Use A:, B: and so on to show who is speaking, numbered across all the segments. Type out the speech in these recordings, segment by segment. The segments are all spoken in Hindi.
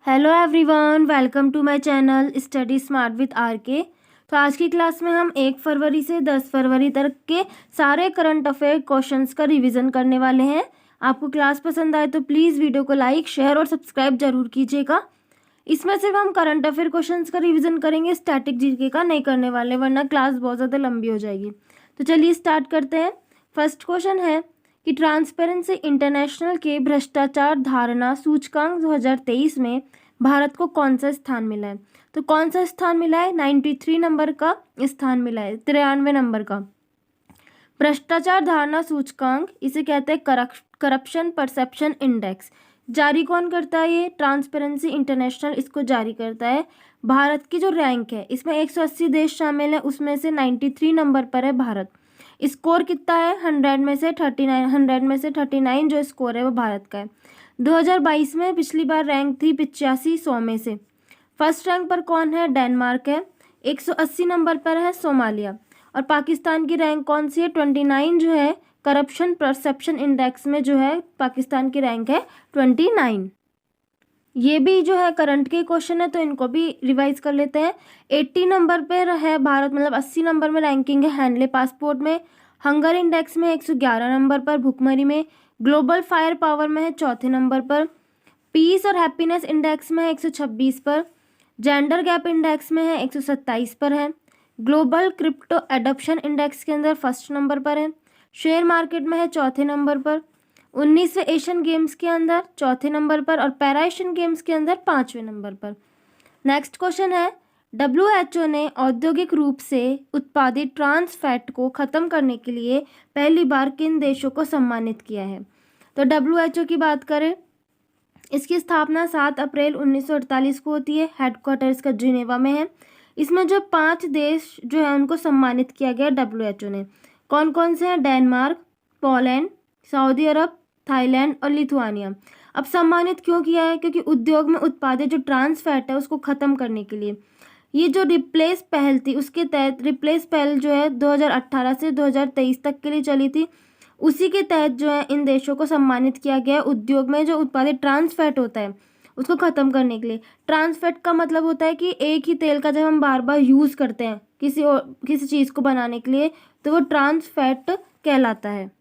A: Hello everyone, welcome to my channel study smart with RK. तो आज की क्लास में हम 1 फरवरी से 10 फरवरी तक के सारे करंट अफेयर क्वेश्चंस का रिवीजन करने वाले हैं। आपको क्लास पसंद आए तो प्लीज़ वीडियो को लाइक, शेयर और सब्सक्राइब जरूर कीजिएगा। इसमें सिर्फ हम करंट अफेयर क्वेश्चंस का रिविजन करेंगे, स्टैटिक जीके का नहीं करने वाले, वरना क्लास बहुत ज़्यादा लंबी हो जाएगी। तो चलिए स्टार्ट करते हैं। फर्स्ट क्वेश्चन है कि ट्रांसपेरेंसी इंटरनेशनल के भ्रष्टाचार धारणा सूचकांक 2023 में भारत को कौन सा स्थान मिला है? तो कौन सा स्थान मिला है? 93 नंबर का स्थान मिला है, 93 नंबर का। भ्रष्टाचार धारणा सूचकांक इसे कहते हैं करप्शन परसेप्शन इंडेक्स। जारी कौन करता है? ये ट्रांसपेरेंसी इंटरनेशनल इसको जारी करता है। भारत की जो रैंक है इसमें 180 देश शामिल है, उसमें से 93 नंबर पर है भारत। स्कोर कितना है? 100 में से 39 जो स्कोर है वो भारत का है। 2022 में पिछली बार रैंक थी 85 100 में से। फर्स्ट रैंक पर कौन है? डेनमार्क है। 180 नंबर पर है सोमालिया। और पाकिस्तान की रैंक कौन सी है? 29 जो है करप्शन परसेप्शन इंडेक्स में जो है पाकिस्तान की रैंक है 29। ये भी जो है करंट के क्वेश्चन है तो इनको भी रिवाइज कर लेते हैं। 80 नंबर पर है भारत, मतलब 80 नंबर में रैंकिंग है हैंडले पासपोर्ट में। हंगर इंडेक्स में 111 नंबर पर, भुखमरी में। ग्लोबल फायर पावर में है 4थे नंबर पर। पीस और हैप्पीनेस इंडेक्स में है 126 पर। जेंडर गैप इंडेक्स में है 127 पर है। ग्लोबल क्रिप्टो एडॉप्शन इंडेक्स के अंदर फर्स्ट नंबर पर है। शेयर मार्केट में है 4थे नंबर पर। 19वें एशियन गेम्स के अंदर 4थे नंबर पर और पैरा एशियन गेम्स के अंदर 5वें नंबर पर। नेक्स्ट क्वेश्चन है, WHO ने औद्योगिक रूप से उत्पादित ट्रांस फैट को खत्म करने के लिए पहली बार किन देशों को सम्मानित किया है? तो WHO की बात करें, इसकी स्थापना 7 अप्रैल 1948 को होती है। हेडक्वार्टर इसका जिनेवा में है। इसमें जो 5 देश जो है उनको सम्मानित किया गया WHO ने। कौन कौन से हैं? डेनमार्क, पोलैंड, सऊदी अरब, थाईलैंड और लिथुआनिया। अब सम्मानित क्यों किया है? क्योंकि उद्योग में उत्पादित जो ट्रांस फैट है उसको खत्म करने के लिए। ये जो रिप्लेस पहल थी उसके तहत, रिप्लेस पहल जो है 2018 से 2023 तक के लिए चली थी, उसी के तहत जो है इन देशों को सम्मानित किया गया उद्योग में जो उत्पादित ट्रांस फैट होता है उसको खत्म करने के लिए। ट्रांस फैट का मतलब होता है कि एक ही तेल का जब हम बार बार यूज़ करते हैं किसी चीज़ को बनाने के लिए तो वो ट्रांस फैट कहलाता है।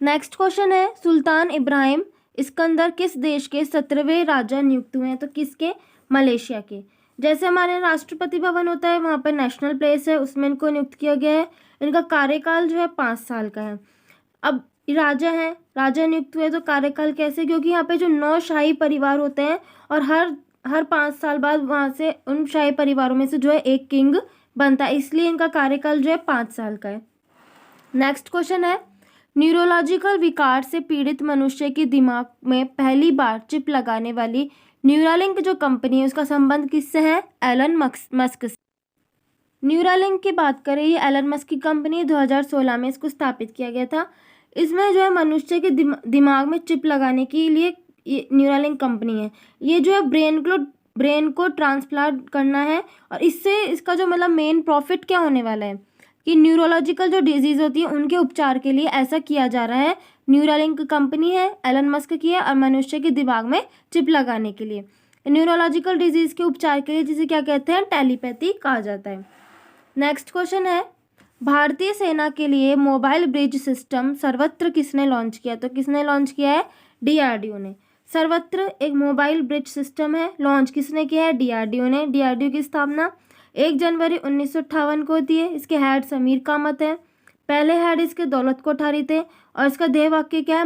A: नेक्स्ट क्वेश्चन है, सुल्तान इब्राहिम इस्कंदर किस देश के 17वें राजा नियुक्त हुए हैं? तो किसके? मलेशिया के। जैसे हमारे राष्ट्रपति भवन होता है वहाँ पर नेशनल प्लेस है, उसमें इनको नियुक्त किया गया है। इनका कार्यकाल जो है 5 साल का है। अब राजा हैं, राजा नियुक्त हुए तो कार्यकाल कैसे? क्योंकि यहाँ पे जो 9 शाही परिवार होते हैं और हर 5 साल बाद वहाँ से उन शाही परिवारों में से जो है एक किंग बनता है, इसलिए इनका कार्यकाल जो है 5 साल का है। नेक्स्ट क्वेश्चन है, न्यूरोलॉजिकल विकार से पीड़ित मनुष्य के दिमाग में पहली बार चिप लगाने वाली न्यूरालिंक जो कंपनी है उसका संबंध किससे है? एलन मस्क से। न्यूरालिंक की बात करें, ये एलन मस्क की कंपनी 2016 में इसको स्थापित किया गया था। इसमें जो है मनुष्य के दिमाग में चिप लगाने के लिए ये न्यूरालिंक कंपनी है। ये जो है ब्रेन को ट्रांसप्लांट करना है और इससे इसका जो मतलब मेन प्रॉफिट क्या होने वाला है कि न्यूरोलॉजिकल जो डिजीज़ होती है उनके उपचार के लिए ऐसा किया जा रहा है। न्यूरालिंक कंपनी है, एलन मस्क की है और मनुष्य के दिमाग में चिप लगाने के लिए, न्यूरोलॉजिकल डिजीज़ के उपचार के लिए, जिसे क्या कहते हैं? टेलीपैथी कहा जाता है। नेक्स्ट क्वेश्चन है, भारतीय सेना के लिए मोबाइल ब्रिज सिस्टम सर्वत्र किसने लॉन्च किया? तो किसने लॉन्च किया है? DRDO ने। सर्वत्र एक मोबाइल ब्रिज सिस्टम है, लॉन्च किसने किया है? DRDO ने। DRDO की स्थापना 1 जनवरी 1958 को होती है। इसके हेड समीर कामत है। पहले हेड इसके दौलत कोठारी थे और इसका ध्येय वाक्य क्या है?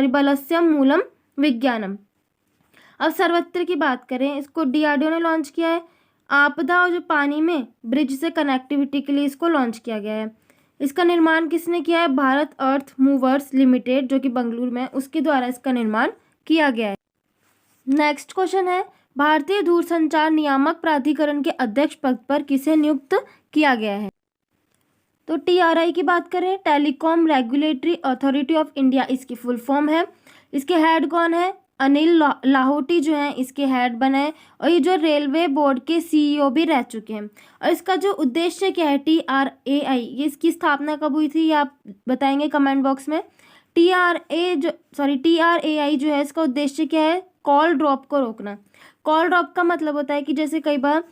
A: बलस्यम मूलम विज्ञानम। अब सर्वत्र की बात करें, इसको DRDO ने लॉन्च किया है। आपदा और जो पानी में ब्रिज से कनेक्टिविटी के लिए इसको लॉन्च किया गया है। इसका निर्माण किसने किया है? भारत अर्थ मूवर्स लिमिटेड जो कि बेंगलुरु में, उसके द्वारा इसका निर्माण किया गया है। नेक्स्ट क्वेश्चन है, भारतीय दूरसंचार नियामक प्राधिकरण के अध्यक्ष पद पर किसे नियुक्त किया गया है? तो TRI की बात करें, telecom regulatory authority of India इसकी फुल फॉर्म है। इसके हेड कौन है? अनिल लाहोटी जो हैं इसके हेड बने और ये जो रेलवे बोर्ड के CEO भी रह चुके हैं। और इसका जो उद्देश्य क्या है? TRAI, ये इसकी स्थापना कब हुई थी ये आप बताएंगे कमेंट बॉक्स में। TRAI जो है इसका उद्देश्य क्या है? कॉल ड्रॉप को रोकना। कॉल ड्रॉप का मतलब होता है कि जैसे कई बार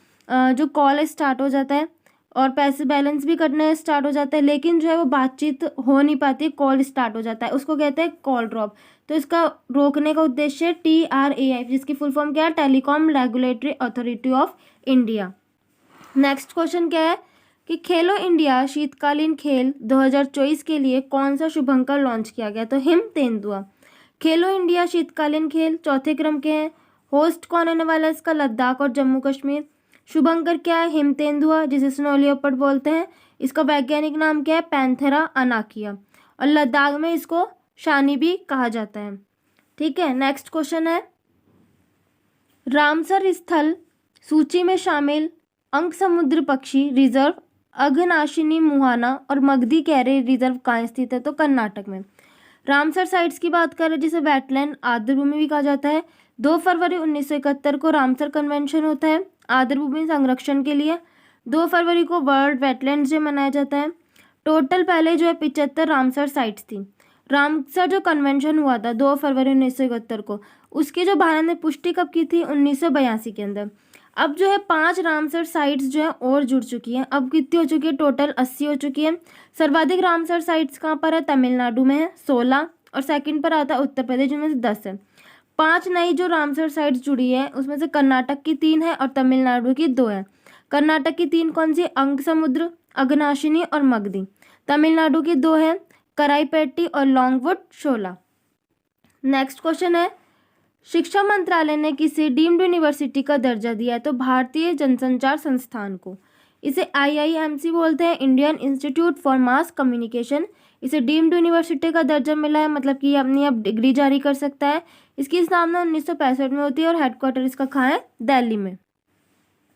A: जो कॉल स्टार्ट हो जाता है और पैसे बैलेंस भी कटने स्टार्ट हो जाता है, लेकिन जो है वो बातचीत हो नहीं पाती, कॉल स्टार्ट हो जाता है, उसको कहते हैं कॉल ड्रॉप। तो इसका रोकने का उद्देश्य TRAI, जिसकी फुल फॉर्म क्या है, telecom regulatory authority of India. Next question क्या है कि खेलो इंडिया शीतकालीन खेल 2024 के लिए कौन सा शुभंकर लॉन्च किया गया? तो हिम तेंदुआ। खेलो इंडिया शीतकालीन खेल चौथे क्रम के हैं। होस्ट कौन होने वाला है इसका? लद्दाख और जम्मू कश्मीर। शुभंकर क्या है? हिम तेंदुआ, जिसे स्नो लियोपर्ड बोलते हैं। इसका वैज्ञानिक नाम क्या है? पैंथेरा अनाकिया। और लद्दाख में इसको शानी भी कहा जाता है। ठीक है, नेक्स्ट क्वेश्चन है, रामसर स्थल सूची में शामिल अंक समुद्र पक्षी रिजर्व अघनाशिनी मुहाना और मगधी कैरे रिजर्व कहाँ स्थित है? तो कर्नाटक में। रामसर साइट्स की बात करें, जिसे वेटलैंड आर्द्रभूमि भी कहा जाता है। 2 फरवरी 1971 को रामसर कन्वेंशन होता है आर्द्रभूमि संरक्षण के लिए। 2 फरवरी को वर्ल्ड वेटलैंड्स डे मनाया जाता है। टोटल पहले जो है 75 रामसर साइट्स थी। रामसर जो कन्वेंशन हुआ था 2 फरवरी 1971 को, उसकी जो भारत ने पुष्टि कब की थी? 1982 के अंदर। अब जो है 5 रामसर साइट्स जो है और जुड़ चुकी हैं। अब कितनी हो चुकी है? टोटल 80 हो चुकी है। सर्वाधिक रामसर साइट्स कहाँ पर है? तमिलनाडु में है 16, और सेकंड पर आता है उत्तर प्रदेश, जिनमें से 10 है। 5 नई जो रामसर साइट्स जुड़ी है उसमें से कर्नाटक की 3 है और तमिलनाडु की 2 है। कर्नाटक की 3 कौन सी? अंक समुद्र, अघनाशिनी और मगधी। तमिलनाडु की 2 है, कराईपेट्टी और लॉन्गवुड शोला। नेक्स्ट क्वेश्चन है, शिक्षा मंत्रालय ने किसे डीम्ड यूनिवर्सिटी का दर्जा दिया है? तो भारतीय जनसंचार संस्थान को। इसे IIMC बोलते हैं, Indian institute for mass communication. इसे डीम्ड यूनिवर्सिटी का दर्जा मिला है, मतलब कि ये अपनी अब डिग्री जारी कर सकता है। इसकी स्थापना 1965 में होती है और हेडक्वार्टर इसका कहाँ है? दिल्ली में।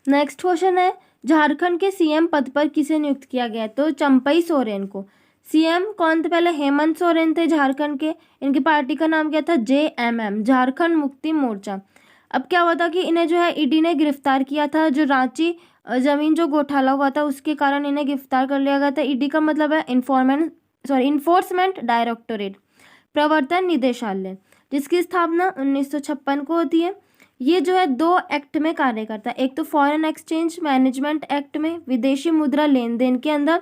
A: नेक्स्ट क्वेश्चन है, झारखंड के CM पद पर किसे नियुक्त किया गया? तो चंपई सोरेन को। CM कौन थे? पहले हेमंत सोरेन थे झारखंड के। इनकी पार्टी का नाम क्या था? JMM, झारखंड मुक्ति मोर्चा। अब क्या हुआ था कि इन्हें जो है ED ने गिरफ्तार किया था। जो रांची जमीन जो घोटाला हुआ था उसके कारण इन्हें गिरफ्तार कर लिया गया था। ED का मतलब है इन्फोर्समेंट डायरेक्टोरेट, प्रवर्तन निदेशालय, जिसकी स्थापना 1956 को होती है। ये जो है 2 एक्ट में कार्य करता है, एक तो फॉरेन एक्सचेंज मैनेजमेंट एक्ट में, विदेशी मुद्रा लेन देन के अंदर,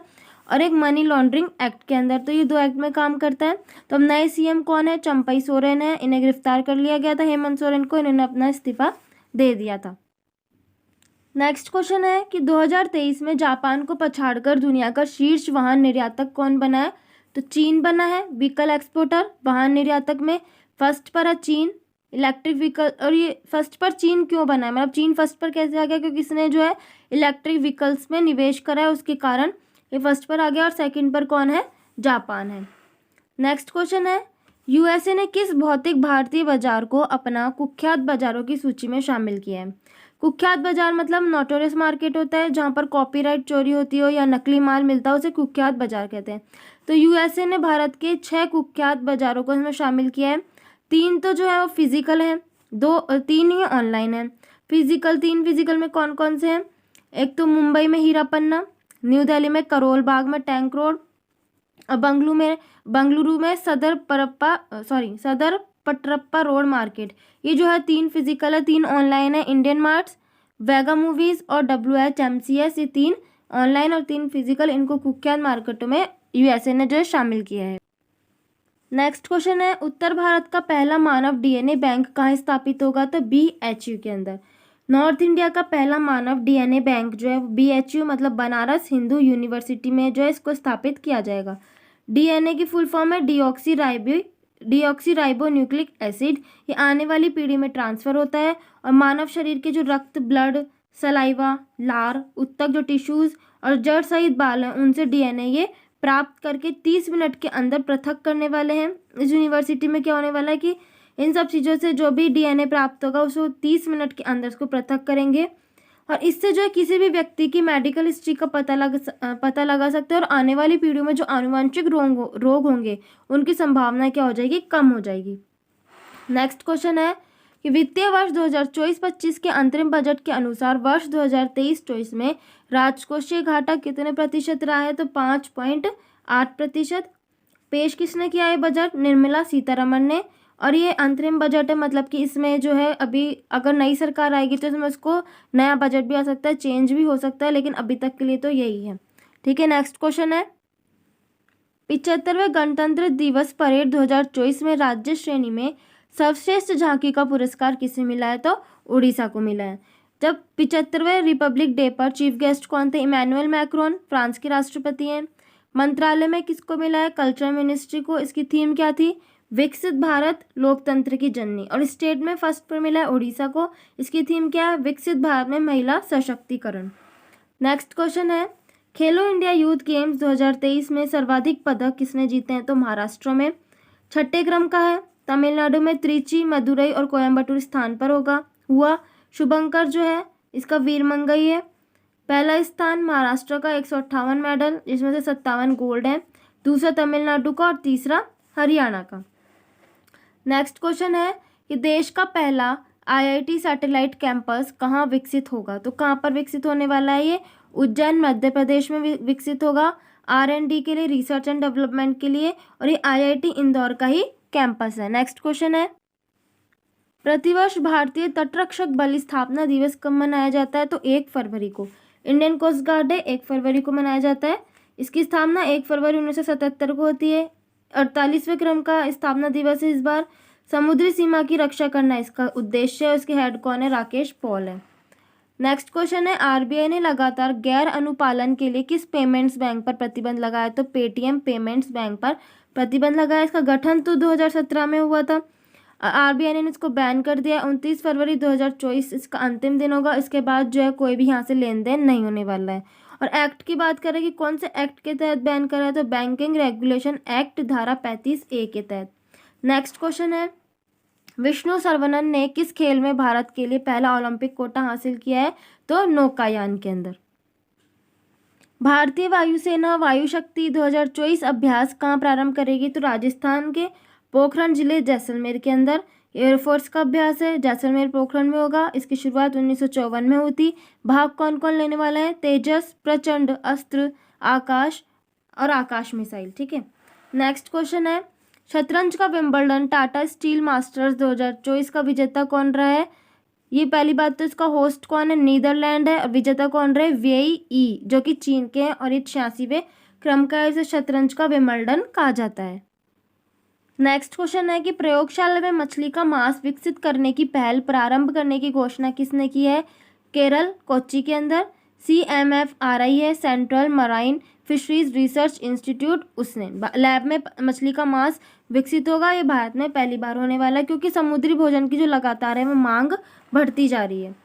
A: और एक मनी लॉन्ड्रिंग एक्ट के अंदर। तो ये 2 एक्ट में काम करता है। तो अब नए CM कौन है? चंपई सोरेन है। इन्हें गिरफ्तार कर लिया गया था, हेमंत सोरेन को। इन्होंने अपना इस्तीफा दे दिया था। नेक्स्ट क्वेश्चन है कि 2023 में जापान को पछाड़कर दुनिया का शीर्ष वाहन निर्यातक कौन बना है? तो चीन बना है। व्हीकल एक्सपोर्टर, वाहन निर्यातक में फर्स्ट पर है चीन। इलेक्ट्रिक व्हीकल, और ये फर्स्ट पर चीन क्यों बना है? मतलब चीन फर्स्ट पर कैसे आ गया? क्योंकि इसने जो है इलेक्ट्रिक व्हीकल्स में निवेश करा है, उसके कारण ये फर्स्ट पर आ गया। और सेकंड पर कौन है? जापान है। नेक्स्ट क्वेश्चन है, USA ने किस भौतिक भारतीय बाजार को अपना कुख्यात बाजारों की सूची में शामिल किया है? कुख्यात बाजार मतलब नोटोरियस मार्केट होता है, जहाँ पर कॉपीराइट चोरी होती हो या नकली माल मिलता हो, उसे कुख्यात बाजार कहते हैं। तो USA ने भारत के 6 कुख्यात बाजारों को इसमें शामिल किया है। 3 तो जो है वो फिजिकल है, 3 ही ऑनलाइन है। 3 फिजिकल में कौन कौन से हैं? एक तो मुंबई में हीरा पन्ना, न्यू दिल्ली में करोल बाग में टैंक रोड, और बंगलुरु में सदर पटरप्पा रोड मार्केट। ये जो है 3 फिजिकल है, 3 ऑनलाइन है। इंडियन मार्ट्स, वेगा मूवीज और WHMCS, ये 3 ऑनलाइन और 3 फिजिकल। इनको कुख्यात मार्केटों में USA ने जो है शामिल किया है। नेक्स्ट क्वेश्चन है, उत्तर भारत का पहला मानव DNA बैंक कहाँ स्थापित होगा? तो BHU के अंदर। नॉर्थ इंडिया का पहला मानव DNA बैंक जो है BHU मतलब बनारस हिंदू यूनिवर्सिटी में जो है इसको स्थापित किया जाएगा। DNA की फुल फॉर्म है डीऑक्सी राइबो न्यूक्लिक एसिड। ये आने वाली पीढ़ी में ट्रांसफर होता है और मानव शरीर के जो रक्त, ब्लड, सलाइवा, लार, उत्तक जो टिश्यूज और जड़ सहित बाल हैं उनसे DNA ये प्राप्त करके 30 मिनट के अंदर पृथक करने वाले हैं। इस यूनिवर्सिटी में क्या होने वाला है कि इन सब चीज़ों से जो भी DNA प्राप्त होगा उसको 30 मिनट के अंदर उसको पृथक करेंगे, और इससे जो है किसी भी व्यक्ति की मेडिकल हिस्ट्री का पता लगा सकते हैं, और आने वाली पीढ़ियों में जो आनुवंशिक रोग होंगे उनकी संभावना क्या हो जाएगी? कम हो जाएगी। नेक्स्ट क्वेश्चन है कि वित्तीय वर्ष 2024-25 के अंतरिम बजट के अनुसार वर्ष 2023-24 में राजकोषीय घाटा कितने प्रतिशत रहा है? तो 5.8%। पेश किसने किया है बजट? निर्मला सीतारमण ने। और ये अंतरिम बजट है, मतलब कि इसमें जो है अभी अगर नई सरकार आएगी तो इसमें उसको नया बजट भी आ सकता है, चेंज भी हो सकता है, लेकिन अभी तक के लिए तो यही है। ठीक है, नेक्स्ट क्वेश्चन है 75वें गणतंत्र दिवस परेड 2024 में राज्य श्रेणी में सर्वश्रेष्ठ झांकी का पुरस्कार किसे मिला है? तो उड़ीसा को मिला है। जब 75वें रिपब्लिक डे पर चीफ गेस्ट कौन थे? इमैनुअल मैक्रोन, फ्रांस के राष्ट्रपति हैं। मंत्रालय में किसको मिला है? कल्चर मिनिस्ट्री को। इसकी थीम क्या थी? विकसित भारत लोकतंत्र की जननी। और स्टेट में फर्स्ट पर मिला है उड़ीसा को। इसकी थीम क्या है? विकसित भारत में महिला सशक्तिकरण। नेक्स्ट क्वेश्चन है खेलो इंडिया यूथ गेम्स 2023 में सर्वाधिक पदक किसने जीते हैं? तो महाराष्ट्र में। छठे क्रम का है, तमिलनाडु में त्रिची, मदुरई और कोयम्बटूर स्थान पर हुआ। शुभंकर जो है इसका वीरमंगई है। पहला स्थान महाराष्ट्र का 158 मेडल, जिसमें से 57 गोल्ड है। दूसरा तमिलनाडु का और तीसरा हरियाणा का। नेक्स्ट क्वेश्चन है कि देश का पहला IIT सैटेलाइट कैंपस कहाँ विकसित होगा? तो कहाँ पर विकसित होने वाला है ये? उज्जैन मध्य प्रदेश में विकसित होगा। R&D के लिए, रिसर्च एंड डेवलपमेंट के लिए, और ये IIT इंदौर का ही कैंपस है। नेक्स्ट क्वेश्चन है प्रतिवर्ष भारतीय तटरक्षक बल स्थापना दिवस कब मनाया जाता है? तो 1 फरवरी को। इंडियन कोस्ट गार्ड डे 1 फरवरी को मनाया जाता है। इसकी स्थापना 1 फरवरी 1977 को होती है। 48वें क्रम का स्थापना दिवस है इस बार। समुद्री सीमा की रक्षा करना इसका उद्देश्य है। उसके हेड कौन है? राकेश पॉल है। नेक्स्ट क्वेश्चन है RBI ने लगातार गैर अनुपालन के लिए किस पेमेंट्स बैंक पर प्रतिबंध लगाया? तो पेटीएम पेमेंट्स बैंक पर प्रतिबंध लगाया। इसका गठन तो 2017 में हुआ था। RBI ने इसको बैन कर दिया। 29 फरवरी 2024 इसका अंतिम दिन होगा। इसके बाद जो है कोई भी यहाँ से लेन देन नहीं होने वाला है। और एक्ट की बात करें कि कौन से एक्ट के तहत बैन करा है? तो बैंकिंग रेगुलेशन एक्ट धारा 35A के तहत। नेक्स्ट क्वेश्चन है विष्णु सरवनन ने किस खेल में भारत के लिए पहला ओलंपिक कोटा हासिल किया है? तो नौकायान के अंदर। भारतीय वायुसेना वायु शक्ति 2024 अभ्यास कहाँ प्रारंभ करेगी? तो राजस्थान के पोखरण जिले जैसलमेर के अंदर एयरफोर्स का अभ्यास है, जैसलमेर पोखरण में होगा। इसकी शुरुआत 1954 में हुई। भाग कौन कौन लेने वाला है? तेजस, प्रचंड, अस्त्र, आकाश और आकाश मिसाइल। ठीक है, नेक्स्ट क्वेश्चन है शतरंज का विंबलडन टाटा स्टील मास्टर्स 2024 का विजेता कौन रहा है? ये पहली बात तो इसका होस्ट कौन है? नीदरलैंड है। और विजेता कौन रहे? वेई ई, जो कि चीन के हैं, और ये 86वें क्रम का है। इसे शतरंज का विंबलडन कहा जाता है। नेक्स्ट क्वेश्चन है कि प्रयोगशाला में मछली का मांस विकसित करने की पहल प्रारंभ करने की घोषणा किसने की है? केरल, कोच्चि के अंदर। CMFRI है, central marine fisheries research institute, उसने लैब में मछली का मांस विकसित होगा। ये भारत में पहली बार होने वाला है, क्योंकि समुद्री भोजन की जो लगातार है वो मांग बढ़ती जा रही है।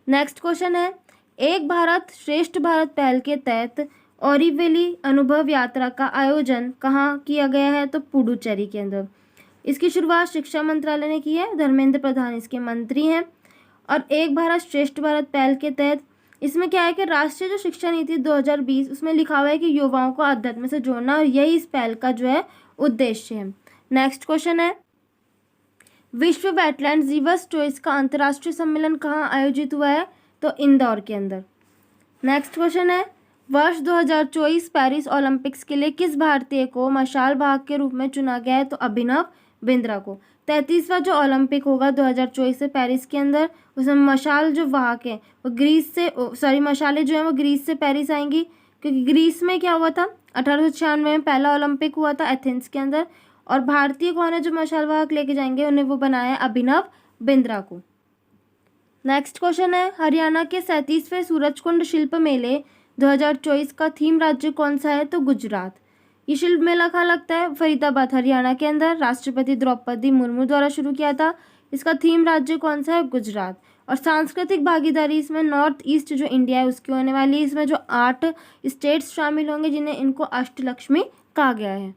A: नेक्स्ट क्वेश्चन है एक भारत श्रेष्ठ भारत पहल के तहत ओरीवेली अनुभव यात्रा का आयोजन कहाँ किया गया है? तो पुडुचेरी के अंदर। इसकी शुरुआत शिक्षा मंत्रालय ने की है। धर्मेंद्र प्रधान इसके मंत्री हैं। और एक भारत श्रेष्ठ भारत पहल के तहत इसमें क्या है कि राष्ट्रीय जो शिक्षा नीति 2020 उसमें लिखा हुआ है कि युवाओं को अध्यात्म से जोड़ना, और यही इस पहल का जो है उद्देश्य है। नेक्स्ट क्वेश्चन है विश्व वेटलैंड दिवस 24 का अंतर्राष्ट्रीय सम्मेलन कहाँ आयोजित हुआ है? तो इंदौर के अंदर। नेक्स्ट क्वेश्चन है वर्ष 2024 पेरिस ओलंपिक्स के लिए किस भारतीय को मशाल वाहक के रूप में चुना गया है? तो अभिनव बिंद्रा को। 33वां जो ओलंपिक होगा 2024 से पेरिस के अंदर, उसमें मशाल जो वाहक है वो ग्रीस से मशालें जो है वो ग्रीस से पेरिस आएंगी, क्योंकि ग्रीस में क्या हुआ था 1896 में पहला ओलंपिक हुआ था एथेंस के अंदर। और भारतीय कौन है जो मशाल वाहक लेके जाएंगे? उन्हें वो बनाया अभिनव बिंद्रा को। नेक्स्ट क्वेश्चन है हरियाणा के 37वें सूरजकुंड शिल्प मेले 2024 का थीम राज्य कौन सा है? तो गुजरात। ये शिल्प मेला कहाँ लगता है? फरीदाबाद हरियाणा के अंदर। राष्ट्रपति द्रौपदी मुर्मू द्वारा शुरू किया था। इसका थीम राज्य कौन सा है? गुजरात। और सांस्कृतिक भागीदारी इसमें नॉर्थ ईस्ट जो इंडिया है उसकी होने वाली है। इसमें जो 8 स्टेट्स शामिल होंगे जिन्हें इनको अष्टलक्ष्मी कहा गया है।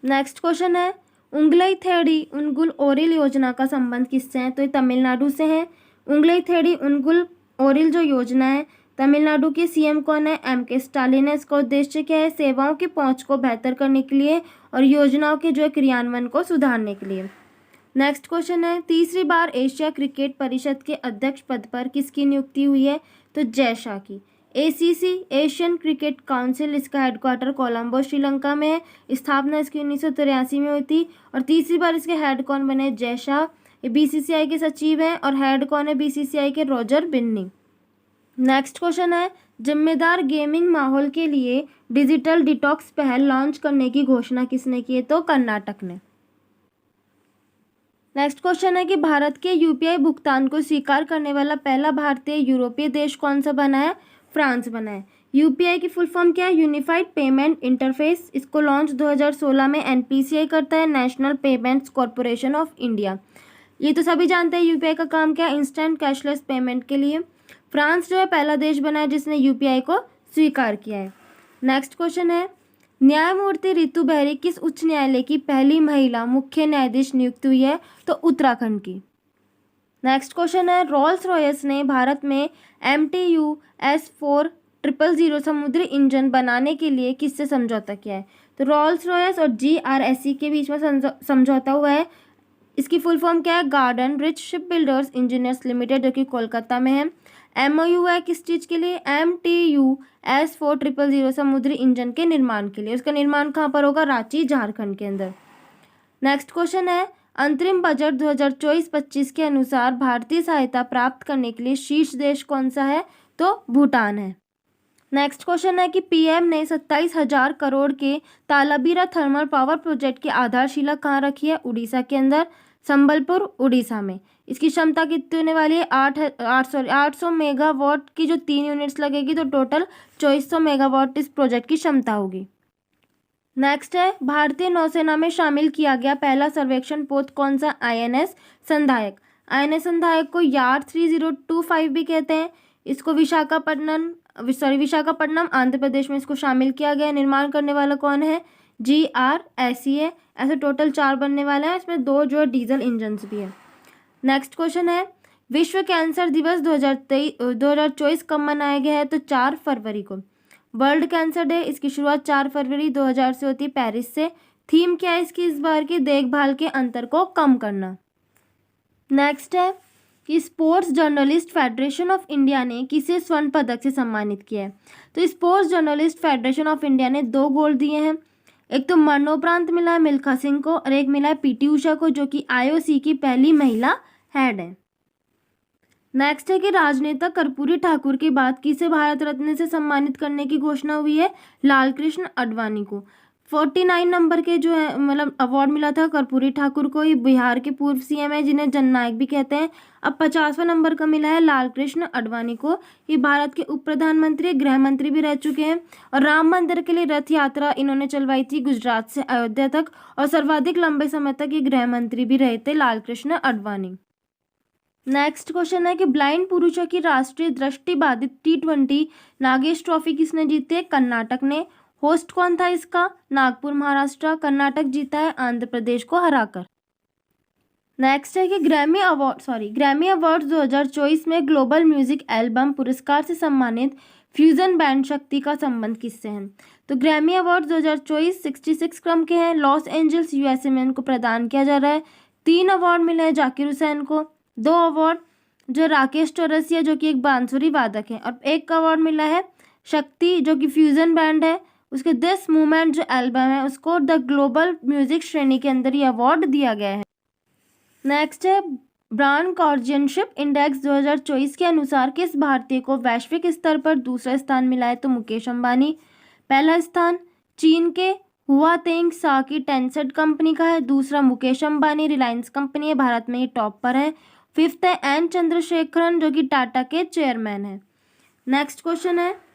A: नेक्स्ट क्वेश्चन है उंगलई थेड़ी उनगुल ओरिल योजना का संबंध किससे है? तो ये तमिलनाडु से है। उंगलई थेड़ी उनगुल ओरिल जो योजना है तमिलनाडु के CM कौन है? MK स्टालिन है। इसका उद्देश्य क्या है? सेवाओं की पहुंच को बेहतर करने के लिए और योजनाओं के जो है क्रियान्वयन को सुधारने के लिए। नेक्स्ट क्वेश्चन है तीसरी बार एशिया क्रिकेट परिषद के अध्यक्ष पद पर किसकी नियुक्ति हुई है? तो जय शाह की। ACC एशियन क्रिकेट काउंसिल, इसका हेडक्वार्टर कोलंबो श्रीलंका में है। स्थापना इसकी 1983 में हुई थी। और तीसरी बार इसके हेड कौन बने? जय शाह। ये BCCI के सचिव हैं और हेड कौन है BCCI के? रॉजर बिन्नी। नेक्स्ट क्वेश्चन है, जिम्मेदार गेमिंग माहौल के लिए डिजिटल डिटॉक्स पहल लॉन्च करने की घोषणा किसने की है? तो कर्नाटक ने। नेक्स्ट क्वेश्चन है कि भारत के UPI भुगतान को स्वीकार करने वाला पहला भारतीय यूरोपीय देश कौन सा बना है? फ्रांस बना है। UPI की फुल फॉर्म क्या है? Unified payment interface. इसको लॉन्च 2016 में NPCI करता है, national payments corporation of India. ये तो सभी जानते हैं UPI का काम क्या है? इंस्टेंट कैशलेस पेमेंट के लिए। फ्रांस जो है पहला देश बना है जिसने UPI को स्वीकार किया है। नेक्स्ट क्वेश्चन है, न्यायमूर्ति रितु बेहरी किस उच्च न्यायालय की पहली महिला मुख्य न्यायाधीश नियुक्त हुई है? तो उत्तराखंड की। नेक्स्ट क्वेश्चन है, रोल्स रॉयस ने भारत में MTU S4000 समुद्री इंजन बनाने के लिए किससे समझौता किया है? तो रोल्स रॉयस और GRSE के बीच में समझौता हुआ है। इसकी फुल फॉर्म क्या है? Garden rich ship builders engineers limited, जो कि कोलकाता में है। MOU है किस चीज़ के लिए? MTU S4000 समुद्री इंजन के निर्माण के लिए। उसका निर्माण कहाँ पर होगा? रांची, झारखंड के अंदर। नेक्स्ट क्वेश्चन है, अंतरिम बजट 2024-25 के अनुसार भारतीय सहायता प्राप्त करने के लिए शीर्ष देश कौन सा है? तो भूटान है। नेक्स्ट क्वेश्चन है कि PM ने 27,000 करोड़ के तालाबीरा थर्मल पावर प्रोजेक्ट की आधारशिला कहाँ रखी है? उड़ीसा के अंदर, संबलपुर, उड़ीसा में। इसकी क्षमता कितनी होने वाली है? 800 मेगावाट की जो 3 यूनिट्स लगेगी, तो टोटल 2400 मेगावाट इस प्रोजेक्ट की क्षमता होगी। नेक्स्ट है, भारतीय नौसेना में शामिल किया गया पहला सर्वेक्षण पोत कौन सा? INS संधायक। INS संधायक को यार्ड 3025 भी कहते हैं। इसको विशाखापट्टनम आंध्र प्रदेश में इसको शामिल किया गया। निर्माण करने वाला कौन है? GRSE। ऐसे टोटल 4 बनने वाले हैं, इसमें 2 जो डीजल इंजन भी है। नेक्स्ट क्वेश्चन है, विश्व कैंसर दिवस 2024 कब मनाया गया है? तो 4 फरवरी को। वर्ल्ड कैंसर डे, इसकी शुरुआत 4 फरवरी 2000 से होती है, पेरिस से। थीम क्या है इसकी इस बार की? देखभाल के अंतर को कम करना। नेक्स्ट है कि sports journalist federation of India ने किसे स्वर्ण पदक से सम्मानित किया है? तो sports journalist federation of India ने 2 गोल्ड दिए हैं। एक तो मरणोपरांत मिला है मिल्खा सिंह को, और एक मिला है PT उषा को, जो कि IOC की पहली महिला हेड है। नेक्स्ट है कि राजनेता कर्पूरी ठाकुर के बाद किसे भारत रत्न से सम्मानित करने की घोषणा हुई है? लालकृष्ण आडवाणी को। 49 नंबर के जो है मतलब अवार्ड मिला था कर्पूरी ठाकुर को। ये बिहार के पूर्व CM है जिन्हें जननायक भी कहते हैं। अब 50वां नंबर का मिला है लालकृष्ण आडवाणी को। ये भारत के उप प्रधानमंत्री, गृह मंत्री भी रह चुके हैं। और राम मंदिर के लिए रथ यात्रा इन्होंने चलवाई थी गुजरात से अयोध्या तक। और सर्वाधिक लंबे समय तक ये गृह मंत्री भी रहे थे लालकृष्ण आडवाणी। नेक्स्ट क्वेश्चन है कि ब्लाइंड पुरुषों की राष्ट्रीय दृष्टिबाधित T20 नागेश ट्रॉफी किसने जीती है? कर्नाटक ने। होस्ट कौन था इसका? नागपुर, महाराष्ट्र। कर्नाटक जीता है आंध्र प्रदेश को हराकर। नेक्स्ट है कि ग्रैमी अवार्ड्स 2024 में ग्लोबल म्यूजिक एल्बम पुरस्कार से सम्मानित फ्यूजन बैंड शक्ति का संबंध किससे है? तो ग्रैमी अवार्ड्स 2024 66 क्रम के हैं। लॉस एंजल्स USA में इनको प्रदान किया जा रहा है। 3 अवार्ड मिले हैं जाकिर हुसैन को, 2 अवार्ड जो राकेश चौरसिया जो कि एक बांसुरी वादक है, और 1 अवार्ड मिला है शक्ति जो कि फ्यूजन बैंड है, उसके दिस मूवमेंट जो एल्बम है उसको द ग्लोबल म्यूजिक श्रेणी के अंदर ये अवार्ड दिया गया है। नेक्स्ट है, ब्रांड कॉर्जियनशिप इंडेक्स 2024 के अनुसार किस भारतीय को वैश्विक स्तर पर दूसरा स्थान मिला है? तो मुकेश अंबानी। पहला स्थान चीन के हुआ तेंग सा की टेंसेंट कंपनी का है। दूसरा मुकेश अंबानी रिलायंस कंपनी है, भारत में ये टॉप पर है। 5th है N चंद्रशेखरन जो कि टाटा के चेयरमैन है। नेक्स्ट क्वेश्चन है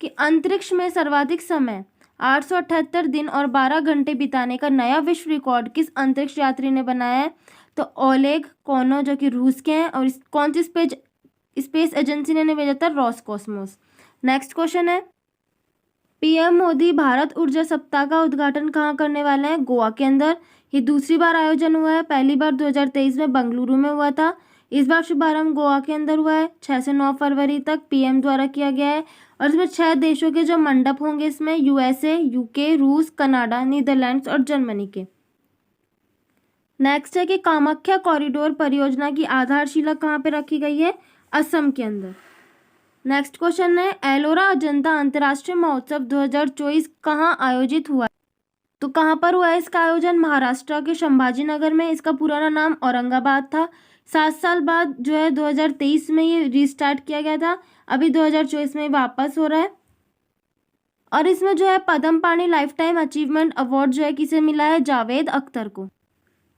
A: कि अंतरिक्ष में सर्वाधिक समय 878 दिन और 12 घंटे बिताने का नया विश्व रिकॉर्ड किस अंतरिक्ष यात्री ने बनाया है? तो ओलेग कोनो जो कि रूस के हैं। और कौन सी स्पेस एजेंसी ने भेजा था? रॉसकॉस्मोस। नेक्स्ट क्वेश्चन है, PM मोदी भारत ऊर्जा सप्ताह का उद्घाटन कहाँ करने वाले हैं? गोवा के अंदर। ये दूसरी बार आयोजन हुआ है, पहली बार 2023 में बेंगलुरु में हुआ था। इस बार शुभारंभ गोवा के अंदर हुआ है। 6 से 9 फरवरी तक PM द्वारा किया गया है। और इसमें 6 देशों के जो मंडप होंगे इसमें USA, UK, रूस, कनाडा, नीदरलैंड्स और जर्मनी के। नेक्स्ट है कि कामाख्या कॉरिडोर परियोजना की आधारशिला कहाँ पे रखी गई है? असम के अंदर। नेक्स्ट क्वेश्चन है एलोरा अजंता अंतर्राष्ट्रीय महोत्सव 2024 कहाँ आयोजित हुआ? तो कहाँ पर हुआ है इसका आयोजन? महाराष्ट्र के संभाजी नगर में। इसका पुराना नाम औरंगाबाद था। 7 साल बाद जो है 2023 में ये रीस्टार्ट किया गया था, अभी 2024 में वापस हो रहा है। और इसमें जो है पद्म पाणि लाइफ टाइम अचीवमेंट अवार्ड जो है किसे मिला है? जावेद अख्तर को।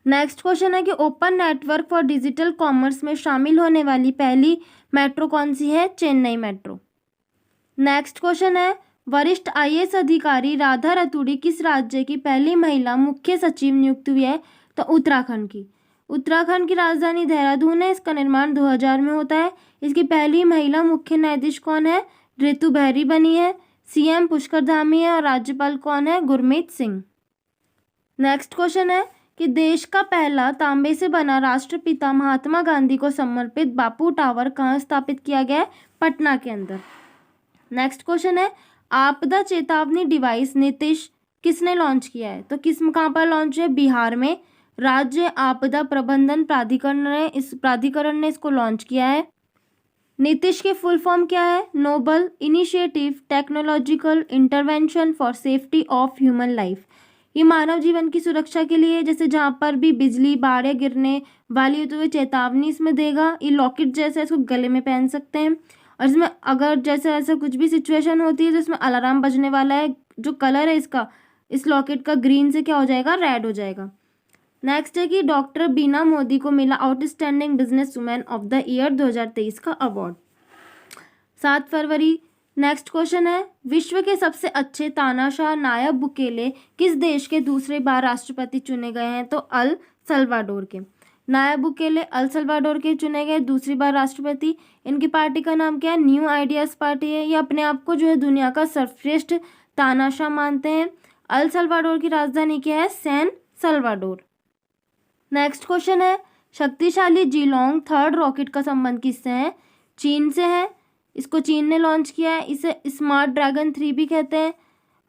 A: नेक्स्ट क्वेश्चन है कि open network for digital commerce में शामिल होने वाली पहली मेट्रो कौन सी है? चेन्नई मेट्रो। नेक्स्ट क्वेश्चन है वरिष्ठ आईएएस अधिकारी राधा रतूड़ी किस राज्य की पहली महिला मुख्य सचिव नियुक्त हुई है? तो उत्तराखंड की। उत्तराखंड की राजधानी देहरादून है। इसका निर्माण 2000 में होता है। इसकी पहली महिला मुख्य न्यायाधीश कौन है? ऋतु बहरी बनी है। सीएम पुष्कर धामी है और राज्यपाल कौन है? गुरमीत सिंह। नेक्स्ट क्वेश्चन है कि देश का पहला तांबे से बना राष्ट्रपिता महात्मा गांधी को समर्पित बापू टावर कहाँ स्थापित किया गया है? पटना के अंदर। नेक्स्ट क्वेश्चन है आपदा चेतावनी डिवाइस नीतीश किसने लॉन्च किया है? तो कहाँ पर लॉन्च है? बिहार में। राज्य आपदा प्रबंधन प्राधिकरण ने इसको लॉन्च किया है। नीतीश की फुल फॉर्म क्या है? Noble initiative technological intervention for safety of human life. ये मानव जीवन की सुरक्षा के लिए, जैसे जहाँ पर भी बिजली बाढ़ें गिरने वाली हो तो वे चेतावनी इसमें देगा। ये लॉकेट जैसा इसको गले में पहन सकते हैं और इसमें अगर जैसे ऐसा कुछ भी सिचुएशन होती है तो इसमें अलार्म बजने वाला है। जो कलर है इसका, इस लॉकेट का ग्रीन से क्या हो जाएगा? रेड हो जाएगा। नेक्स्ट है कि डॉक्टर बीना मोदी को मिला outstanding business women of the year 2023 का अवार्ड 7 फरवरी। नेक्स्ट क्वेश्चन है विश्व के सबसे अच्छे तानाशाह नायब बुकेले किस देश के दूसरे बार राष्ट्रपति चुने गए हैं? तो अल सल्वाडोर के। नायब बुकेले अल सल्वाडोर के चुने गए दूसरी बार राष्ट्रपति। इनकी पार्टी का नाम क्या है? न्यू आइडियाज पार्टी है। ये अपने आप को जो है दुनिया का सर्वश्रेष्ठ तानाशाह मानते हैं। अल सल्वाडोर की राजधानी क्या है? San Salvador. नेक्स्ट क्वेश्चन है शक्तिशाली जीलोंग 3rd रॉकेट का संबंध किससे है? चीन से है। इसको चीन ने लॉन्च किया है। इसे स्मार्ट ड्रैगन 3 भी कहते हैं।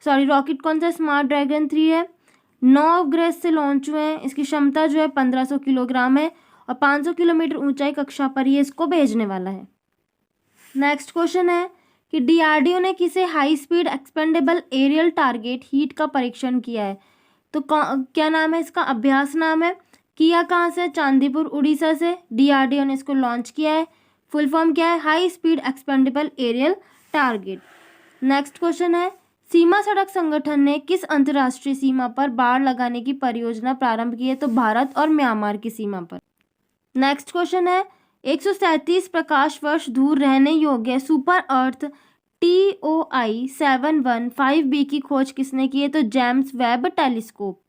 A: सॉरी, रॉकेट कौन सा? स्मार्ट ड्रैगन 3 है। 9 उपग्रह से लॉन्च हुए हैं। इसकी क्षमता जो है 1500 किलोग्राम है और 500 किलोमीटर ऊंचाई कक्षा पर ये इसको भेजने वाला है। नेक्स्ट क्वेश्चन है कि डीआरडीओ ने किसे high speed expendable aerial target HEAT का परीक्षण किया है? तो क्या नाम है इसका? अभ्यास नाम है। किया कहाँ से? चांदीपुर उड़ीसा से डीआरडीओ ने इसको लॉन्च किया है। फुल फॉर्म क्या है? High speed expendable aerial target. Next question है सीमा सड़क संगठन ने किस अंतर्राष्ट्रीय सीमा पर बाड़ लगाने की परियोजना प्रारंभ की है? तो भारत और म्यांमार की सीमा पर। नेक्स्ट क्वेश्चन है 137 प्रकाश वर्ष दूर रहने योग्य सुपर अर्थ TOI 715b की खोज किसने की है? तो James Webb telescope.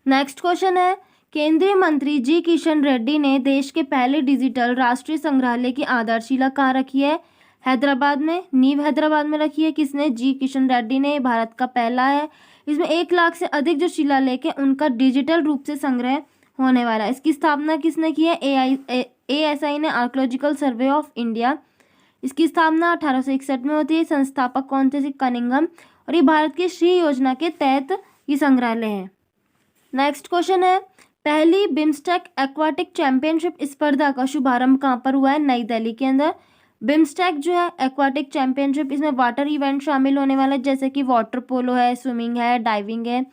A: Next question है केंद्रीय मंत्री जी किशन रेड्डी ने देश के पहले डिजिटल राष्ट्रीय संग्रहालय की आधारशिला कहाँ रखी है? हैदराबाद में। नींव हैदराबाद में रखी है। किसने? जी किशन रेड्डी ने। भारत का पहला है। इसमें 1 लाख से अधिक जो शिलालेख है उनका डिजिटल रूप से संग्रह होने वाला है। इसकी स्थापना किसने की है? ASI ने, आर्कियोलॉजिकल सर्वे ऑफ इंडिया। इसकी स्थापना 1861 में होती है। संस्थापक कौन थे? कनिंघम। और ये भारत की श्री योजना के तहत ये संग्रहालय है। नेक्स्ट क्वेश्चन है पहली बिम्स्टेक एक्वाटिक चैंपियनशिप स्पर्धा का शुभारंभ कहाँ पर हुआ है? नई दिल्ली के अंदर। बिम्स्टेक जो है एक्वाटिक चैंपियनशिप, इसमें वाटर इवेंट शामिल होने वाले जैसे कि वाटर पोलो है, स्विमिंग है, डाइविंग है।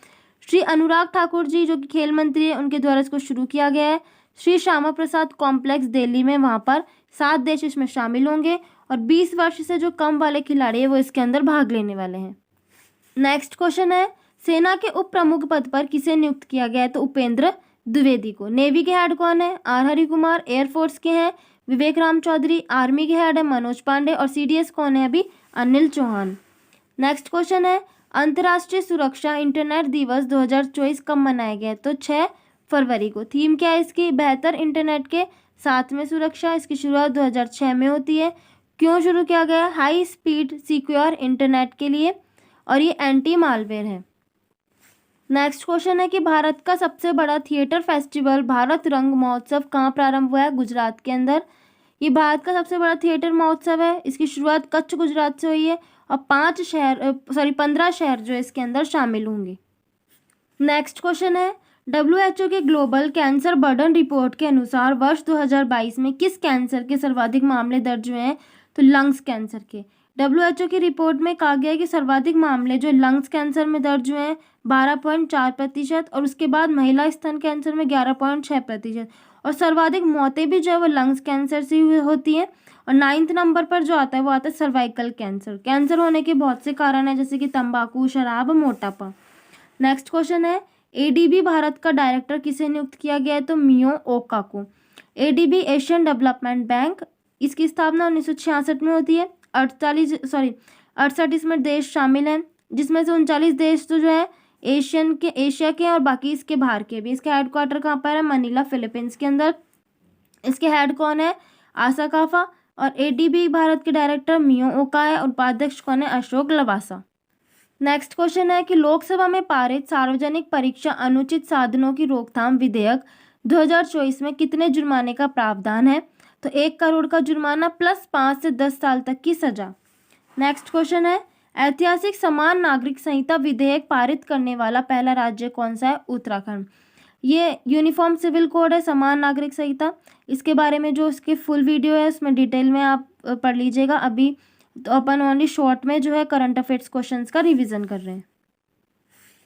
A: श्री अनुराग ठाकुर जी जो कि खेल मंत्री है, उनके द्वारा इसको शुरू किया गया है। श्री श्यामा प्रसाद कॉम्प्लेक्स दिल्ली में, वहाँ पर 7 देश इसमें शामिल होंगे और 20 वर्ष से जो कम वाले खिलाड़ी है वो इसके अंदर भाग लेने वाले हैं। नेक्स्ट क्वेश्चन है सेना के उप प्रमुख पद पर किसे नियुक्त किया गया है? तो उपेंद्र द्विवेदी को। नेवी के हेड कौन है? आर हरि कुमार। एयरफोर्स के हैं विवेक राम चौधरी। आर्मी के हेड है मनोज पांडे और CDS कौन है अभी? अनिल चौहान। नेक्स्ट क्वेश्चन है अंतर्राष्ट्रीय सुरक्षा इंटरनेट दिवस 2024 कब मनाया गया? तो 6 फरवरी को। थीम क्या है इसकी? बेहतर इंटरनेट के साथ में सुरक्षा। इसकी शुरुआत 2006 में होती है। क्यों शुरू किया गया? हाई स्पीड सिक्योर इंटरनेट के लिए और ये एंटी मालवेयर है। नेक्स्ट क्वेश्चन है कि भारत का सबसे बड़ा थिएटर फेस्टिवल भारत रंग महोत्सव कहाँ प्रारंभ हुआ है? गुजरात के अंदर। ये भारत का सबसे बड़ा थिएटर महोत्सव है। इसकी शुरुआत कच्छ गुजरात से हुई है और 15 शहर जो इसके अंदर शामिल होंगे। नेक्स्ट क्वेश्चन है WHO के ग्लोबल कैंसर बर्डन रिपोर्ट के अनुसार वर्ष 2022 में किस कैंसर के सर्वाधिक मामले दर्ज हुए हैं? तो लंग्स कैंसर के। WHO की रिपोर्ट में कहा गया है कि सर्वाधिक मामले जो लंग्स कैंसर में दर्ज हुए हैं 12.4%, और उसके बाद महिला स्तन कैंसर में 11.6%, और सर्वाधिक मौतें भी जो है वो लंग्स कैंसर से होती हैं। और 9th नंबर पर जो आता है वो आता है सर्वाइकल कैंसर। कैंसर होने के बहुत से कारण हैं, जैसे कि तंबाकू, शराब, मोटापा। नेक्स्ट क्वेश्चन है, ADB भारत का डायरेक्टर किसे नियुक्त किया गया है? तो मियो ओका को। ADB एशियन डेवलपमेंट बैंक, इसकी स्थापना 1966 में होती है। 68 इसमें देश शामिल हैं, जिसमें से 39 देश तो जो है एशिया के और बाकी इसके बाहर के भी। इसका हेडक्वार्टर कहाँ पर है? मनीला, फिलीपींस के अंदर। इसके हेड कौन है? आसा काफा। और ADB भारत के डायरेक्टर मियो ओका है, और उपाध्यक्ष कौन है? अशोक लवासा। नेक्स्ट क्वेश्चन है कि लोकसभा में पारित सार्वजनिक परीक्षा अनुचित साधनों की रोकथाम विधेयक 2024 में कितने जुर्माने का प्रावधान है? तो 1 करोड़ का जुर्माना प्लस 5 से 10 साल तक की सजा। नेक्स्ट क्वेश्चन है, ऐतिहासिक समान नागरिक संहिता विधेयक पारित करने वाला पहला राज्य कौन सा है? उत्तराखंड। ये यूनिफॉर्म सिविल कोड है, समान नागरिक संहिता। इसके बारे में जो उसके फुल वीडियो है उसमें डिटेल में आप पढ़ लीजिएगा। अभी तो अपन ओनली शॉर्ट में जो है करंट अफेयर्स क्वेश्चंस का रिवीजन कर रहे हैं।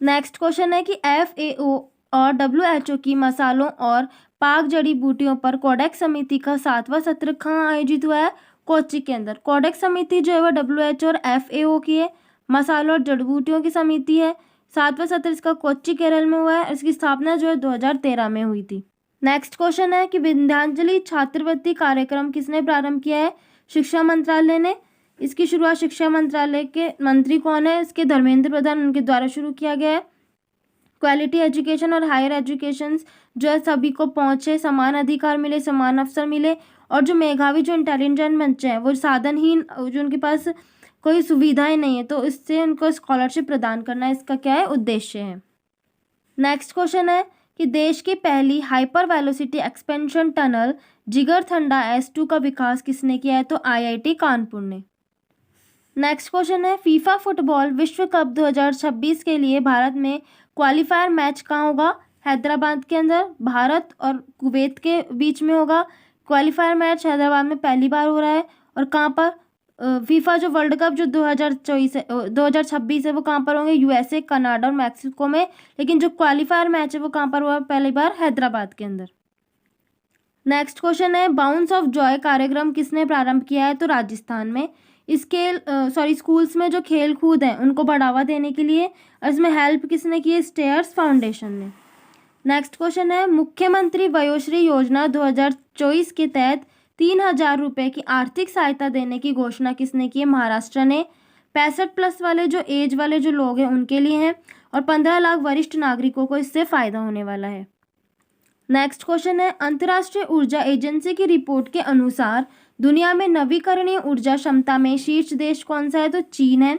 A: नेक्स्ट क्वेश्चन है कि FAO और WHO की मसालों और पाक जड़ी बूटियों पर कोडेक्स समिति का 7वां सत्र कहाँ आयोजित हुआ है? कोच्चि के अंदर। कोडेक्स समिति जो है वो WHO और FAO की है। मसालों और जड़ी बूटियों की समिति है। 7वां सत्र इसका कोच्चि केरल में हुआ है। इसकी स्थापना जो है 2013 में हुई थी। नेक्स्ट क्वेश्चन है कि विद्यांजलि छात्रवृत्ति कार्यक्रम किसने प्रारंभ किया है? शिक्षा मंत्रालय ने। इसकी शुरुआत शिक्षा मंत्रालय के मंत्री कौन है? इसके धर्मेंद्र प्रधान, उनके द्वारा शुरू किया गया है। क्वालिटी एजुकेशन और हायर एजुकेशन जो है सभी को पहुंचे, समान अधिकार मिले, समान अवसर मिले, और जो मेधावी, जो इंटेलिजेंट बच्चे हैं, वो साधनहीन, जो उनके पास कोई सुविधाएं नहीं है, तो इससे उनको स्कॉलरशिप प्रदान करना इसका क्या है? उद्देश्य है। नेक्स्ट क्वेश्चन है कि देश की पहली hyper velocity expansion tunnel Jigarthanda S2 का विकास किसने किया है? तो IIT कानपुर ने। नेक्स्ट क्वेश्चन है, फीफा फुटबॉल विश्व कप 2026 के लिए भारत में क्वालिफायर मैच कहाँ होगा? हैदराबाद के अंदर। भारत और कुवैत के बीच में होगा क्वालिफायर मैच। हैदराबाद में पहली बार हो रहा है। और कहाँ पर? फीफा जो वर्ल्ड कप जो 2026 है वो कहाँ पर होंगे? USA, कनाडा और मैक्सिको में। लेकिन जो क्वालिफायर मैच है वो कहाँ पर हुआ? पहली बार हैदराबाद के अंदर। नेक्स्ट क्वेश्चन है, बाउंस ऑफ जॉय कार्यक्रम किसने प्रारंभ किया है? तो राजस्थान में। स्कूल्स में जो खेल कूद है उनको बढ़ावा देने के लिए, और इसमें हेल्प किसने की है? स्टेयर्स फाउंडेशन ने। नेक्स्ट क्वेश्चन है, मुख्यमंत्री वयोश्री योजना 2024 के तहत 3,000 रुपये की आर्थिक सहायता देने की घोषणा किसने की है? महाराष्ट्र ने। 65+ वाले जो एज वाले जो लोग हैं उनके लिए हैं, और 15 लाख वरिष्ठ नागरिकों को इससे फायदा होने वाला है। नेक्स्ट क्वेश्चन है, अंतर्राष्ट्रीय ऊर्जा एजेंसी की रिपोर्ट के अनुसार दुनिया में नवीकरणीय ऊर्जा क्षमता में शीर्ष देश कौन सा है? तो चीन है।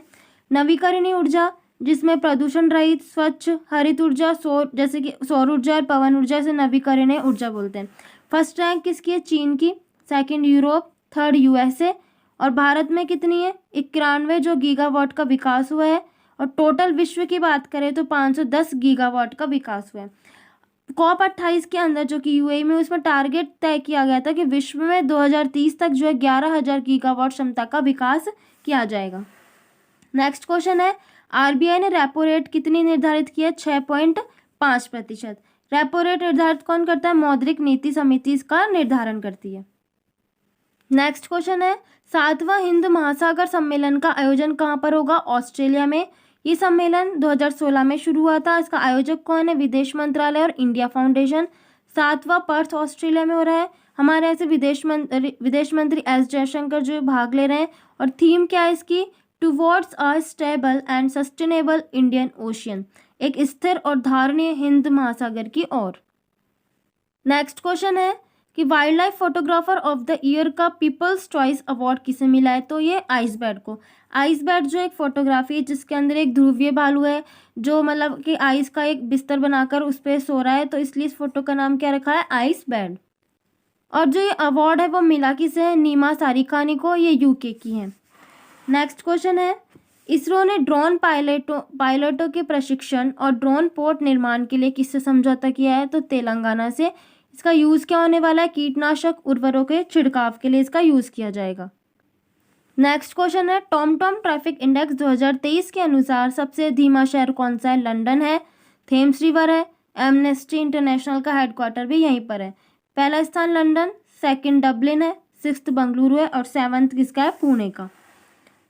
A: नवीकरणीय ऊर्जा जिसमें प्रदूषण रहित, स्वच्छ, हरित ऊर्जा, जैसे कि सौर ऊर्जा और पवन ऊर्जा से नवीकरणीय ऊर्जा बोलते हैं। फर्स्ट रैंक किसकी है? चीन की। Second Europe, third USA। और भारत में कितनी है? 91 जो गीगावाट का विकास हुआ है। और टोटल विश्व की बात करें तो 510 गीगावाट का विकास हुआ है। COP 28 के अंदर जो कि UAE में, उसमें टारगेट तय किया गया था कि विश्व में 2030 तक जो है 11,000 गीगावाट क्षमता का विकास किया जाएगा। नेक्स्ट क्वेश्चन है, RBI ने रेपो रेट कितनी निर्धारित की है? 6.5%। रेपो रेट निर्धारित कौन करता है? मौद्रिक नीति समिति इसका निर्धारण करती है। नेक्स्ट क्वेश्चन है, 7वां हिंद महासागर सम्मेलन का आयोजन कहाँ पर होगा? ऑस्ट्रेलिया में। ये सम्मेलन 2016 में शुरू हुआ था। इसका आयोजक कौन है? विदेश मंत्रालय और इंडिया फाउंडेशन। 7वां पर्थ ऑस्ट्रेलिया में हो रहा है। हमारे ऐसे विदेश मंत्री S जयशंकर जो भाग ले रहे हैं। और थीम क्या है इसकी? Towards a stable and sustainable Indian ocean, एक स्थिर और धारणीय हिंद महासागर की ओर। नेक्स्ट क्वेश्चन है कि wild life photographer of the year का पीपल्स चॉइस अवार्ड किसे मिला है? तो ये आइसबैर्ड को। आइसबैर्ड जो एक फोटोग्राफी है जिसके अंदर एक ध्रुवीय भालू है, जो मतलब कि आइस का एक बिस्तर बनाकर उस पर सो रहा है, तो इसलिए इस फोटो का नाम क्या रखा है? आइसबैर्ड। और जो ये अवार्ड है वो मिला किसे है? नीमा सारिकानी को। ये UK की है। नेक्स्ट क्वेश्चन है, इसरो ने ड्रोन पायलटों के प्रशिक्षण और ड्रोन पोर्ट निर्माण के लिए किससे समझौता किया है? तो तेलंगाना से। इसका यूज़ क्या होने वाला है? कीटनाशक उर्वरकों के छिड़काव के लिए इसका यूज़ किया जाएगा। नेक्स्ट क्वेश्चन है टॉमटॉम ट्रैफिक इंडेक्स 2023 के अनुसार सबसे धीमा शहर कौन सा है? लंदन है, थेम्स रिवर है, एमनेस्टी इंटरनेशनल का हेडक्वार्टर भी यहीं पर है। पहला स्थान लंदन, सेकंड डबलिन है, सिक्स्थ बंगलुरु है और सेवंथ किसका है? पुणे का।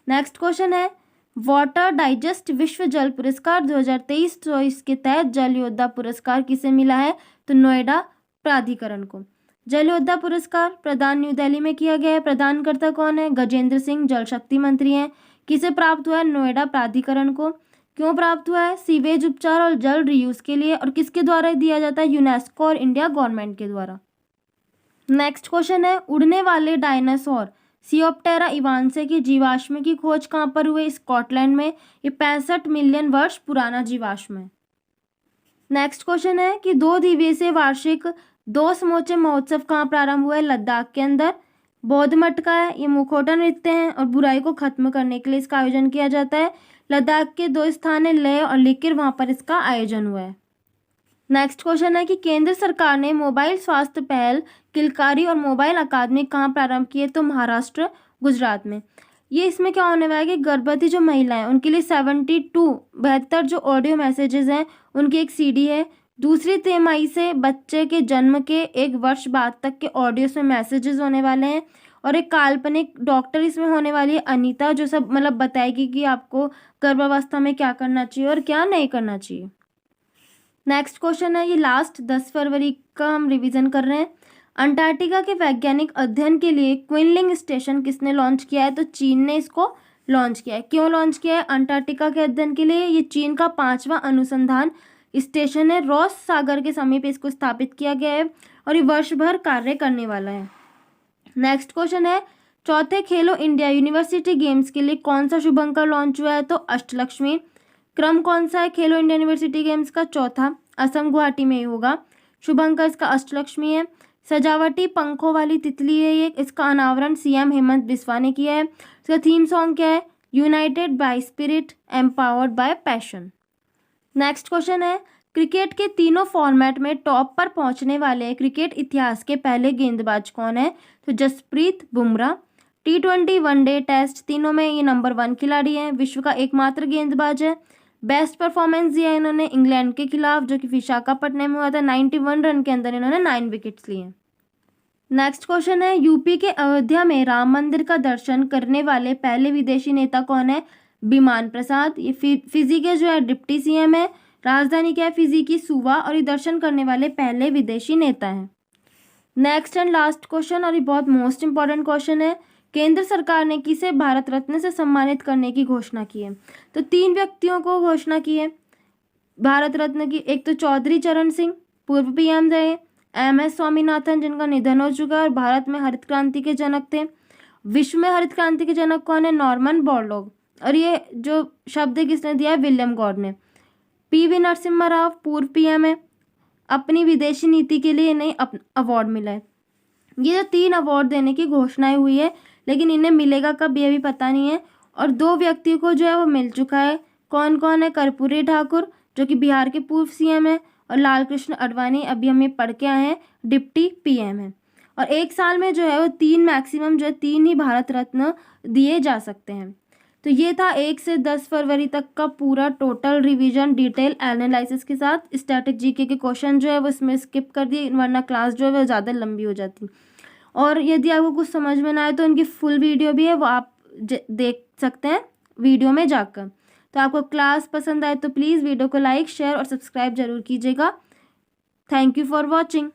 A: नेक्स्ट क्वेश्चन है वाटर डाइजेस्ट विश्व जल पुरस्कार 2023-24 के तहत जल योद्धा पुरस्कार किसे मिला है? तो नोएडा प्राधिकरण को। जल योद्धा पुरस्कार प्रदान न्यू दिल्ली में किया गया है। प्रदानकर्ता कौन है? गजेंद्र सिंह, जल शक्ति मंत्री हैं। किसे प्राप्त हुआ है? नोएडा प्राधिकरण को। क्यों प्राप्त हुआ है? सीवेज उपचार और जल रीयूज के लिए। और किसके द्वारा दिया जाता है? यूनेस्को और इंडिया गवर्नमेंट के द्वारा। नेक्स्ट क्वेश्चन है उड़ने वाले डायनासोर सियोप्टेरा इवांसे की जीवाश्म की खोज कहाँ पर हुई? स्कॉटलैंड में। ये 65 मिलियन वर्ष पुराना जीवाश्म है। नेक्स्ट क्वेश्चन है कि 2 दिवसीय वार्षिक 2 समोच्च महोत्सव कहाँ प्रारंभ हुआ है? लद्दाख के अंदर। बौद्ध मठ का है। ये मुखौटा नृत्य हैं और बुराई को खत्म करने के लिए इसका आयोजन किया जाता है। लद्दाख के 2 स्थान है लेह और लिकिर, वहाँ पर इसका आयोजन हुआ है। नेक्स्ट क्वेश्चन है कि केंद्र सरकार ने मोबाइल स्वास्थ्य पहल किलकारी और मोबाइल अकादमी कहाँ प्रारंभ किए? तो महाराष्ट्र, गुजरात में। ये इसमें क्या होने वाला है कि गर्भवती जो महिलाएं उनके लिए 72 जो ऑडियो मैसेजेस हैं उनकी एक सीडी है। दूसरी तिमाही से बच्चे के जन्म के 1 वर्ष बाद तक के ऑडियोस में मैसेजेस होने वाले हैं। और एक काल्पनिक डॉक्टर इसमें होने वाली है अनीता, जो सब मतलब बताएगी कि आपको गर्भावस्था में क्या करना चाहिए और क्या नहीं करना चाहिए। नेक्स्ट क्वेश्चन है ये लास्ट 10 फरवरी का हम रिवीजन कर रहे हैं। अंटार्कटिका के वैज्ञानिक अध्ययन के लिए क्विनलिंग स्टेशन किसने लॉन्च किया है? तो चीन ने इसको लॉन्च किया है। क्यों लॉन्च किया है? अंटार्कटिका के अध्ययन के लिए। ये चीन का 5वां अनुसंधान स्टेशन है। रॉस सागर के समीप इसको स्थापित किया गया है और ये वर्ष भर कार्य करने वाला है। नेक्स्ट क्वेश्चन है चौथे खेलो इंडिया यूनिवर्सिटी गेम्स के लिए कौन सा शुभंकर लॉन्च हुआ है? तो अष्टलक्ष्मी। क्रम कौन सा है खेलो इंडिया यूनिवर्सिटी गेम्स का? चौथा। असम गुवाहाटी में ही होगा। शुभंकर इसका अष्टलक्ष्मी है। सजावटी पंखों वाली तितली है ये। इसका अनावरण सीएम हेमंत बिस्वा ने किया है। इसका थीम सॉन्ग क्या है? United by spirit, empowered by passion. Next question है क्रिकेट के तीनों फॉर्मेट में टॉप पर पहुंचने वाले क्रिकेट इतिहास के पहले गेंदबाज कौन है? तो Jasprit Bumrah. T20, one day, test तीनों में ये नंबर 1 खिलाड़ी हैं। विश्व का एकमात्र गेंदबाज है। बेस्ट परफॉर्मेंस दिया इन्होंने इंग्लैंड के खिलाफ जो कि विशाखापट्टनम में हुआ था। 91 रन के अंदर इन्होंने 9 विकेट्स लिए। नेक्स्ट क्वेश्चन है यूपी के अयोध्या में राम मंदिर का दर्शन करने वाले पहले विदेशी नेता कौन है? विमान प्रसाद। ये फिजी के जो है डिप्टी सीएम है। राजधानी क्या है फिजी की? सुवा। और ये दर्शन करने वाले पहले विदेशी नेता हैं। नेक्स्ट एंड लास्ट क्वेश्चन और ये बहुत मोस्ट इंपॉर्टेंट क्वेश्चन है केंद्र सरकार ने किसे भारत रत्न से सम्मानित करने की घोषणा की है? तो 3 व्यक्तियों को घोषणा की है भारत रत्न की। एक तो चौधरी चरण सिंह पूर्व पीएम रहे, MS स्वामीनाथन जिनका निधन हो चुका है और भारत में हरित क्रांति के जनक थे। विश्व में हरित क्रांति के जनक कौन है? Norman Borlaug. और ये जो शब्द किसने दिया है? विलियम गॉड ने। PV नरसिम्हा राव पूर्व पीएम है। अपनी विदेशी नीति के लिए इन्हें अवार्ड मिला है। ये जो 3 अवार्ड देने की घोषणाएं हुई है लेकिन इन्हें मिलेगा कब ये भी पता नहीं है। और 2 व्यक्तियों को जो है वो मिल चुका है। कौन कौन है? कर्पूरी ठाकुर जो कि बिहार के पूर्व सीएम है और लाल कृष्ण आडवाणी अभी हम ये पढ़ के आए हैं डिप्टी पीएम है। और 1 साल में जो है वो 3 मैक्सिमम जो है 3 ही भारत रत्न दिए जा सकते हैं। तो ये था 1 से 10 फरवरी तक का पूरा टोटल रिवीजन डिटेल एनालिसिस के साथ। स्टैटिक जीके के क्वेश्चन जो है वो इसमें स्किप कर दिए वरना क्लास जो है वो ज़्यादा लंबी हो जाती। और यदि आपको कुछ समझ में ना आए तो उनकी फुल वीडियो भी है वो आप देख सकते हैं वीडियो में जाकर। तो आपको क्लास पसंद आए तो प्लीज़ वीडियो को लाइक, शेयर और सब्सक्राइब जरूर कीजिएगा। Thank you for watching.